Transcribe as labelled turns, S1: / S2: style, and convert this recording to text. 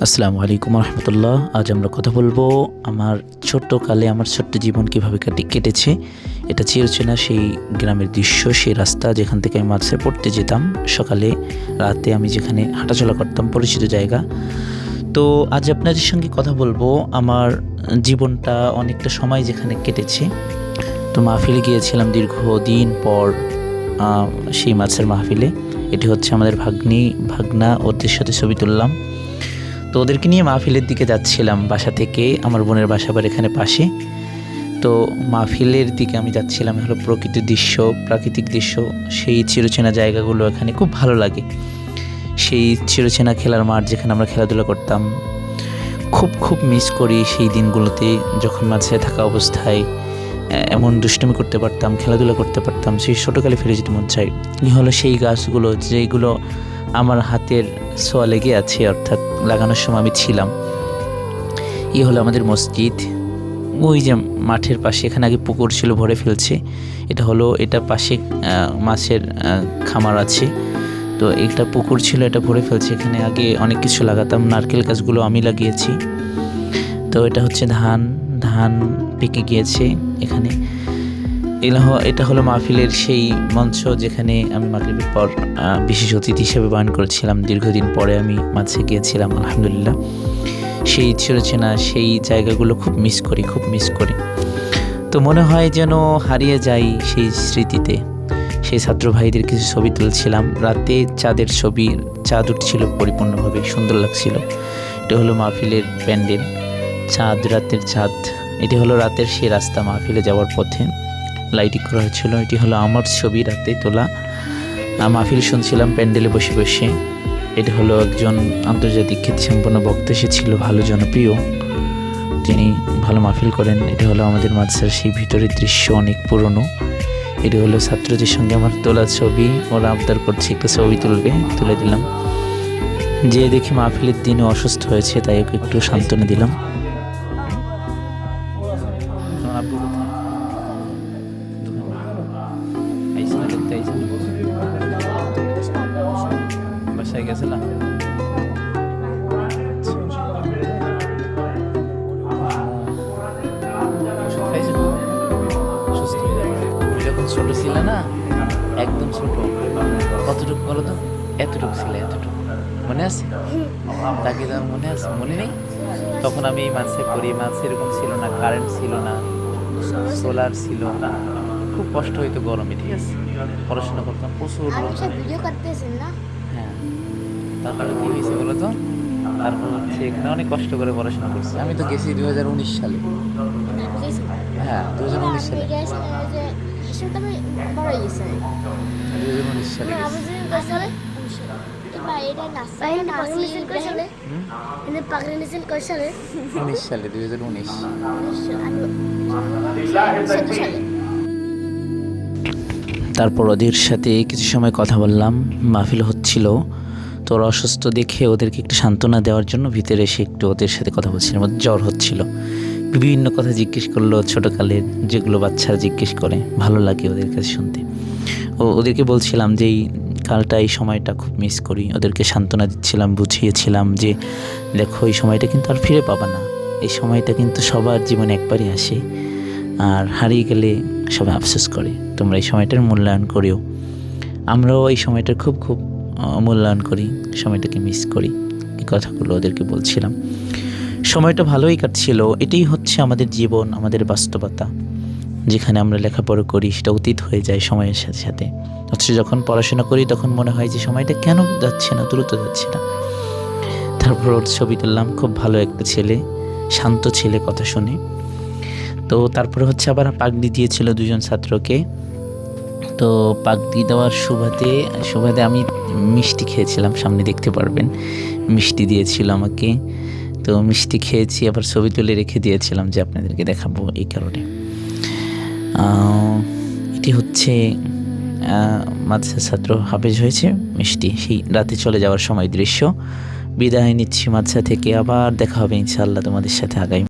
S1: আসসালামু আলাইকুম রহমতুল্লাহ। আজ আমরা কথা বলবো আমার ছোট্টকালে আমার ছোট্ট জীবন কীভাবে কেটেছে। এটা চিরচেনা সেই গ্রামের দৃশ্য, সেই রাস্তা যেখান থেকে আমি মাদ্রাসায় পড়তে যেতাম। সকালে রাতে আমি যেখানে হাঁটাচলা করতাম, পরিচিত জায়গা। তো আজ আপনাদের সঙ্গে কথা বলবো আমার জীবনটা অনেকটা সময় যেখানে কেটেছে। তো মাহফিলে গিয়েছিলাম দীর্ঘদিন পর, সেই মাদ্রাসার মাহফিলে। এটি হচ্ছে আমাদের ভাগনা, ওদের সাথে ছবি তুললাম। তো ওদেরকে নিয়ে মাহফিলের দিকে যাচ্ছিলাম বাসা থেকে। আমার বোনের বাসা আবার এখানে পাশে। তো মাহফিলের দিকে আমি যাচ্ছিলাম, হলো প্রাকৃতিক দৃশ্য, সেই চিরচেনা জায়গাগুলো এখানে খুব ভালো লাগে। সেই চিরচেনা খেলার মাঠ যেখানে আমরা খেলাধুলা করতাম, খুব মিস করি সেই দিনগুলোতে যখন মাঝে থাকা অবস্থায় এমন দুষ্টুমি করতে পারতাম, খেলাধুলা করতে পারতাম। সেই ছোটোকালে ফিরে যেতে মন চাই। হলো সেই গাছগুলো যেগুলো আমার হাতের ছোঁয়া লেগে আছে, অর্থাৎ লাগানোর সময় আমি ছিলাম। হলো আমাদের মসজিদ। ওই যে মাঠের পাশে, এখানে আগে পুকুর ছিল, ভরে ফেলছে। এটা পাশে মাছের খামার আছে। তো একটা পুকুর ছিল, এটা ভরে ফেলছে। এখানে আগে অনেক কিছু লাগাতাম, নারকেল গাছগুলো আমি লাগিয়েছি। তো এটা হচ্ছে ধান পেকে গিয়েছে এখানে। এটা হলো মাহফিলের সেই মঞ্চ যেখানে আমি মাগরিবের পর বিশেষ অতিথি হিসেবে বয়ান করেছিলাম। দীর্ঘদিন পরে আমি মাঝে গিয়েছিলাম, আলহামদুলিল্লাহ। সেই চিরচেনা সেই জায়গাগুলো খুব মিস করি। তো মনে হয় যেন হারিয়ে যাই সেই স্মৃতিতে। সেই ছাত্র ভাইদের কিছু ছবি তুলছিলাম রাতে, চাঁদ উঠছিল পরিপূর্ণভাবে, সুন্দর লাগছিল। এটা হলো মাহফিলের প্যান্ডেল, রাতের চাঁদ। এটি হলো রাতের সেই রাস্তা, মাহফিলে যাওয়ার পথে লাইটিং করা হয়েছিল। এটি হলো আমার ছবি, রাতে তোলা। মাহফিল শুনছিলাম প্যান্ডেলে বসে বসে। এটি হলো একজন আন্তর্জাতিক খ্যাতিসম্পন্ন বক্তা, ছিল ভালো জনপ্রিয়, যিনি ভালো মাহফিল করেন। এটি হলো আমাদের মাদ্রাসার সেই ভিতরের দৃশ্য, অনেক পুরনো। এটি হলো ছাত্রদের সঙ্গে আমার তোলা ছবি। ওরা আবদার করছে একটা ছবি তুলে দিলাম। যে দেখি মাহফিলের দিনে অসুস্থ হয়েছে, তাই ওকে একটু সান্ত্বনা দিলাম। বাসায় গেছিলাম, যখন ছোট ছিল না, একদম ছোট, কতটুকু বলো তো? এতটুকু ছিল, এতটুকু মনে আছে? তাকে তো মনে আছে, মনে নেই? তখন আমি মাছে পড়ি, মাছ এরকম ছিল না, কারেন্ট ছিল না, সোলার ছিল না, খুব কষ্ট হইতো গরমে। ঠিক আছে, পড়াশোনা করতাম প্রচুর। হ্যাঁ, তারপরে কি হয়েছে বলো তো? তারপর হচ্ছে এখানে অনেক কষ্ট করে পড়াশোনা করছি। আমি তো গেছি 2019 সালে। হ্যাঁ, 2019 সালে। 2019 সালে তারপর ওদের সাথে কিছু সময় কথা বললাম, মাহফিল হচ্ছিল। তো ওরা অসুস্থ দেখে ওদেরকে একটু সান্ত্বনা দেওয়ার জন্য ভিতরে এসে একটু ওদের সাথে কথা বলছিলাম। ওদের জ্বর হচ্ছিল, বিভিন্ন কথা জিজ্ঞেস করলো ছোটোকালের, যেগুলো বাচ্চারা জিজ্ঞেস করে, ভালো লাগে ওদের কাছে শুনতে। ওদেরকে বলছিলাম যে এই সময়টা খুব মিস করি। ওদেরকে সান্ত্বনা দিচ্ছিলাম, বুঝিয়েছিলাম যে দেখো, এই সময়টা কিন্তু আর ফিরে পাবা না। এই সময়টা কিন্তু সবার জীবনে একবারই আসে, আর হারিয়ে গেলে সবাই আফসোস করে। তোমরা এই সময়টার মূল্যায়ন করিও। আমরাও এই সময়টার খুব মূল্যায়ন করি, সময়টাকে মিস করি। এই কথাগুলো ওদেরকে বলছিলাম। সময়টা ভালোই কাটছিল। এটাই হচ্ছে আমাদের জীবন, আমাদের বাস্তবতা। যেখানে আমরা লেখাপড়া করি সেটা অতীত হয়ে যায় সময়ের সাথে সাথে। অথচ যখন পড়াশোনা করি তখন মনে হয় যে সময়টা কেন যাচ্ছে না, দ্রুত যাচ্ছে না। তারপর ওর ছবি তুললাম। খুব ভালো একটা ছেলে, শান্ত ছেলে, কথা শুনে। তো তারপরে হচ্ছে আবার পাগড়ি দিয়েছিল 2জন ছাত্রকে। তো পাগড়ি দেওয়ার সুবাদে আমি মিষ্টি খেয়েছিলাম, সামনে দেখতে পারবেন। মিষ্টি দিয়েছিল আমাকে। তো মিষ্টি খেয়েছি, আবার ছবি তুলে রেখে দিয়েছিলাম যে আপনাদেরকে দেখাবো, এই কারণে। এটি হচ্ছে মাদ্রাসার ছাত্র হাফেজ হয়েছে, মিষ্টি, সেই রাতে চলে যাওয়ার সময় দৃশ্য। বিদায় নিচ্ছি মাদ্রাসা থেকে, আবার দেখা হবে ইনশাআল্লাহ তোমাদের সাথে আগামী।